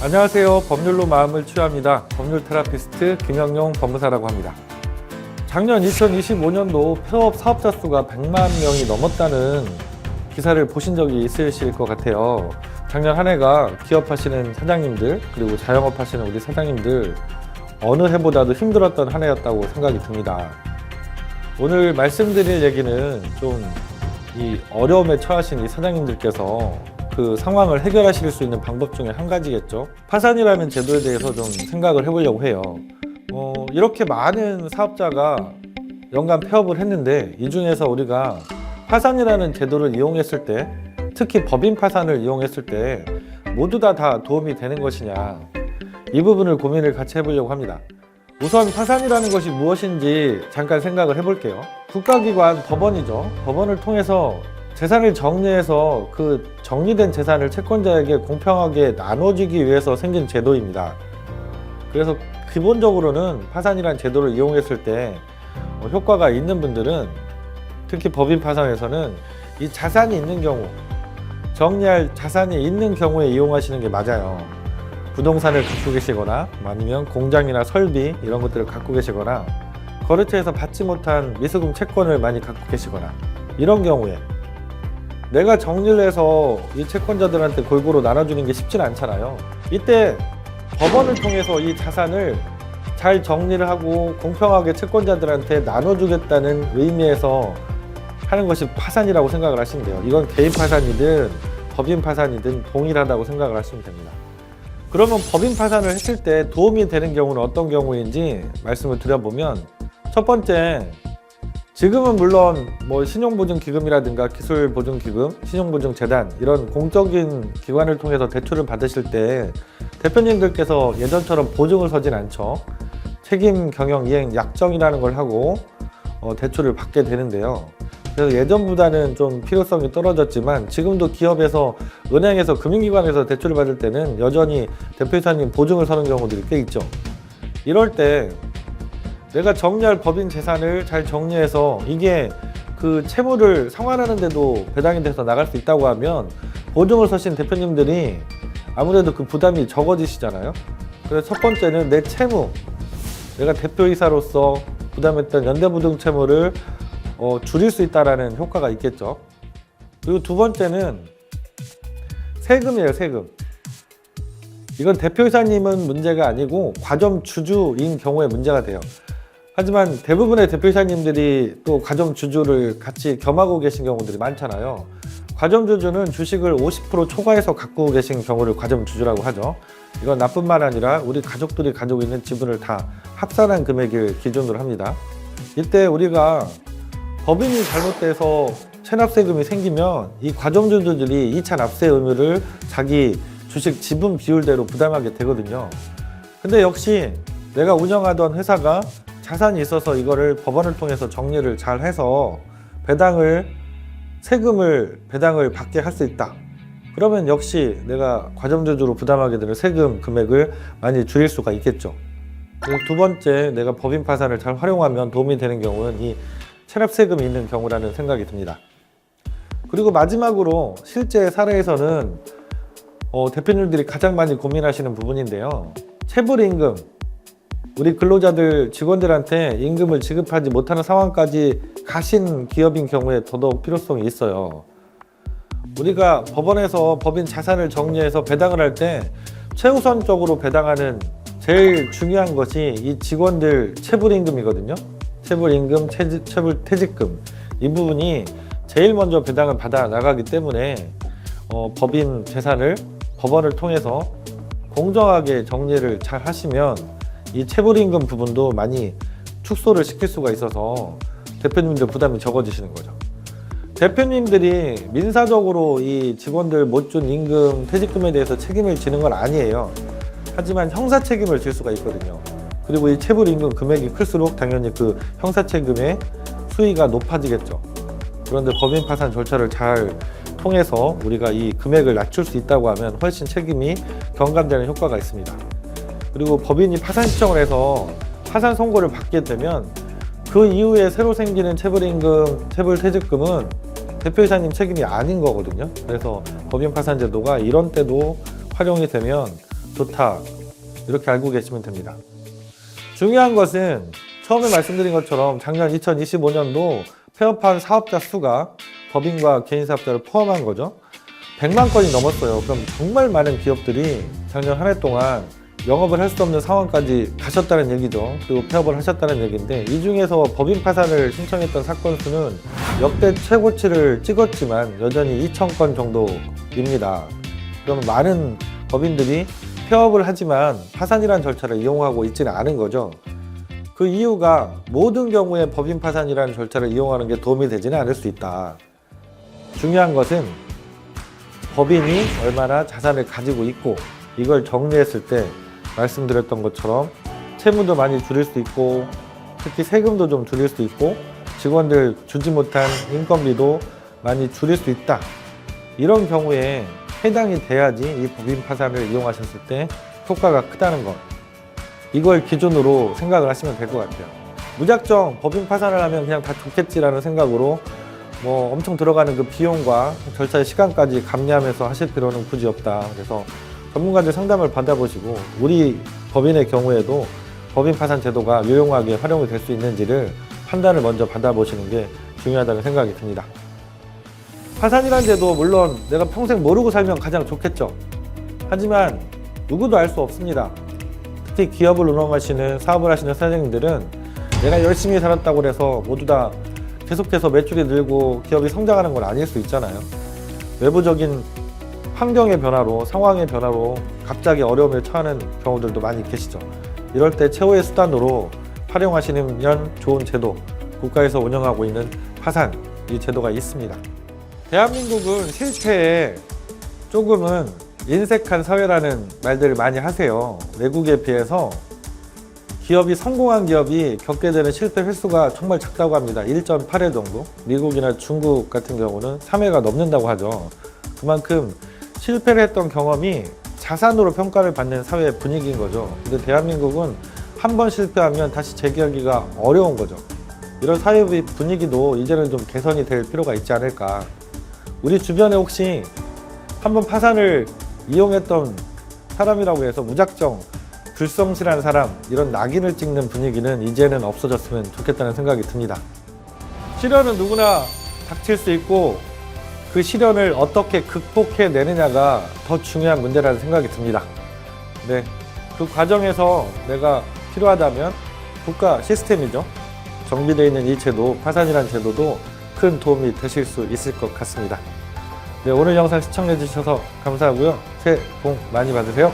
안녕하세요. 법률로 마음을 치유합니다. 법률 테라피스트 김영용 법무사라고 합니다. 작년 2025년도 폐업 사업자 수가 100만 명이 넘었다는 기사를 보신 적이 있으실 것 같아요. 작년 한 해가 기업하시는 사장님들 그리고 자영업 하시는 우리 사장님들 어느 해보다도 힘들었던 한 해였다고 생각이 듭니다. 오늘 말씀드릴 얘기는 좀 이 어려움에 처하신 이 사장님들께서 그 상황을 해결하실 수 있는 방법 중에 한 가지겠죠. 파산이라는 제도에 대해서 좀 생각을 해보려고 해요. 이렇게 많은 사업자가 연간 폐업을 했는데 이 중에서 우리가 파산이라는 제도를 이용했을 때, 특히 법인 파산을 이용했을 때 모두 다 도움이 되는 것이냐, 이 부분을 고민을 같이 해보려고 합니다. 우선 파산이라는 것이 무엇인지 잠깐 생각을 해볼게요. 국가기관 법원이죠. 법원을 통해서 재산을 정리해서 그 정리된 재산을 채권자에게 공평하게 나눠주기 위해서 생긴 제도입니다. 그래서 기본적으로는 파산이라는 제도를 이용했을 때 효과가 있는 분들은, 특히 법인 파산에서는 이 자산이 있는 경우, 정리할 자산이 있는 경우에 이용하시는 게 맞아요. 부동산을 갖고 계시거나 아니면 공장이나 설비 이런 것들을 갖고 계시거나 거래처에서 받지 못한 미수금 채권을 많이 갖고 계시거나, 이런 경우에 내가 정리를 해서 이 채권자들한테 골고루 나눠주는 게 쉽진 않잖아요. 이때 법원을 통해서 이 자산을 잘 정리를 하고 공평하게 채권자들한테 나눠주겠다는 의미에서 하는 것이 파산이라고 생각을 하시면 돼요. 이건 개인 파산이든 법인 파산이든 동일하다고 생각을 하시면 됩니다. 그러면 법인 파산을 했을 때 도움이 되는 경우는 어떤 경우인지 말씀을 드려보면, 첫 번째, 지금은 물론 신용보증기금이라든가 기술보증기금, 신용보증재단 이런 공적인 기관을 통해서 대출을 받으실 때 대표님들께서 예전처럼 보증을 서진 않죠. 책임 경영 이행 약정이라는 걸 하고 대출을 받게 되는데요. 그래서 예전보다는 좀 필요성이 떨어졌지만 지금도 기업에서, 은행에서, 금융기관에서 대출을 받을 때는 여전히 대표이사님 보증을 서는 경우들이 꽤 있죠. 이럴 때 내가 정리할 법인 재산을 잘 정리해서 이게 그 채무를 상환하는데도 배당이 돼서 나갈 수 있다고 하면 보증을 서신 대표님들이 아무래도 그 부담이 적어지시잖아요. 그래서 첫 번째는 내 채무, 내가 대표이사로서 부담했던 연대부등 채무를 줄일 수 있다는 효과가 있겠죠. 그리고 두 번째는 세금이에요. 세금. 이건 대표이사님은 문제가 아니고 과점주주인 경우에 문제가 돼요. 하지만 대부분의 대표이사님들이 또 과점주주를 같이 겸하고 계신 경우들이 많잖아요. 과점주주는 주식을 50% 초과해서 갖고 계신 경우를 과점주주라고 하죠. 이건 나뿐 만 아니라 우리 가족들이 가지고 있는 지분을 다 합산한 금액을 기준으로 합니다. 이때 우리가 법인이 잘못돼서 체납세금이 생기면 이 과점주주들이 2차 납세 의무를 자기 주식 지분 비율대로 부담하게 되거든요. 근데 역시 내가 운영하던 회사가 자산이 있어서 이거를 법원을 통해서 정리를 잘 해서 세금을 배당을 받게 할 수 있다. 그러면 역시 내가 과점주주로 부담하게 되는 세금 금액을 많이 줄일 수가 있겠죠. 그리고 두 번째, 내가 법인 파산을 잘 활용하면 도움이 되는 경우는 이 체납세금이 있는 경우라는 생각이 듭니다. 그리고 마지막으로 실제 사례에서는 대표님들이 가장 많이 고민하시는 부분인데요. 체불임금, 우리 근로자들, 직원들한테 임금을 지급하지 못하는 상황까지 가신 기업인 경우에 더더욱 필요성이 있어요. 우리가 법원에서 법인 자산을 정리해서 배당을 할 때 최우선적으로 배당하는 제일 중요한 것이 이 직원들 체불임금이거든요. 체불임금, 체불퇴직금, 이 부분이 제일 먼저 배당을 받아 나가기 때문에 법인 재산을 법원을 통해서 공정하게 정리를 잘 하시면 이 체불임금 부분도 많이 축소를 시킬 수가 있어서 대표님들 부담이 적어지시는 거죠. 대표님들이 민사적으로 이 직원들 못 준 임금, 퇴직금에 대해서 책임을 지는 건 아니에요. 하지만 형사 책임을 질 수가 있거든요. 그리고 이 체불임금 금액이 클수록 당연히 그 형사 책임의 수위가 높아지겠죠. 그런데 법인 파산 절차를 잘 통해서 우리가 이 금액을 낮출 수 있다고 하면 훨씬 책임이 경감되는 효과가 있습니다. 그리고 법인이 파산 신청을 해서 파산 선고를 받게 되면 그 이후에 새로 생기는 체불임금, 체불퇴직금은 대표이사님 책임이 아닌 거거든요. 그래서 법인 파산 제도가 이런 때도 활용이 되면 좋다, 이렇게 알고 계시면 됩니다. 중요한 것은 처음에 말씀드린 것처럼 작년 2025년도 폐업한 사업자 수가 법인과 개인사업자를 포함한 거죠. 100만 건이 넘었어요. 그럼 정말 많은 기업들이 작년 한 해 동안 영업을 할 수 없는 상황까지 가셨다는 얘기죠. 그리고 폐업을 하셨다는 얘기인데, 이 중에서 법인 파산을 신청했던 사건 수는 역대 최고치를 찍었지만 여전히 2,000건 정도입니다. 그러면 많은 법인들이 폐업을 하지만 파산이라는 절차를 이용하고 있지는 않은 거죠. 그 이유가 모든 경우에 법인 파산이라는 절차를 이용하는 게 도움이 되지는 않을 수 있다. 중요한 것은 법인이 얼마나 자산을 가지고 있고, 이걸 정리했을 때 말씀드렸던 것처럼 채무도 많이 줄일 수 있고, 특히 세금도 좀 줄일 수 있고, 직원들 주지 못한 인건비도 많이 줄일 수 있다. 이런 경우에 해당이 돼야지 이 법인 파산을 이용하셨을 때 효과가 크다는 것, 이걸 기준으로 생각을 하시면 될 것 같아요. 무작정 법인 파산을 하면 그냥 다 좋겠지라는 생각으로 뭐 엄청 들어가는 그 비용과 절차의 시간까지 감내하면서 하실 필요는 굳이 없다. 그래서 전문가들 상담을 받아보시고 우리 법인의 경우에도 법인 파산 제도가 유용하게 활용이 될 수 있는지를 판단을 먼저 받아보시는 게 중요하다는 생각이 듭니다. 파산이라는 제도 물론 내가 평생 모르고 살면 가장 좋겠죠. 하지만 누구도 알 수 없습니다. 특히 기업을 운영하시는, 사업을 하시는 사장님들은 내가 열심히 살았다고 해서 모두 다 계속해서 매출이 늘고 기업이 성장하는 건 아닐 수 있잖아요. 외부적인 환경의 변화로, 상황의 변화로 갑자기 어려움에 처하는 경우들도 많이 계시죠. 이럴 때 최후의 수단으로 활용하시면 좋은 제도, 국가에서 운영하고 있는 파산, 이 제도가 있습니다. 대한민국은 실패에 조금은 인색한 사회라는 말들을 많이 하세요. 외국에 비해서 기업이, 성공한 기업이 겪게 되는 실패 횟수가 정말 작다고 합니다. 1.8회 정도. 미국이나 중국 같은 경우는 3회가 넘는다고 하죠. 그만큼 실패를 했던 경험이 자산으로 평가를 받는 사회 분위기인 거죠. 근데 대한민국은 한 번 실패하면 다시 재기하기가 어려운 거죠. 이런 사회 분위기도 이제는 좀 개선이 될 필요가 있지 않을까. 우리 주변에 혹시 한번 파산을 이용했던 사람이라고 해서 무작정 불성실한 사람, 이런 낙인을 찍는 분위기는 이제는 없어졌으면 좋겠다는 생각이 듭니다. 시련은 누구나 닥칠 수 있고 그 시련을 어떻게 극복해내느냐가 더 중요한 문제라는 생각이 듭니다. 네, 그 과정에서 내가 필요하다면 국가 시스템이죠. 정비되어 있는 이 제도, 파산이라는 제도도 큰 도움이 되실 수 있을 것 같습니다. 네, 오늘 영상 시청해 주셔서 감사하고요. 새해 복 많이 받으세요.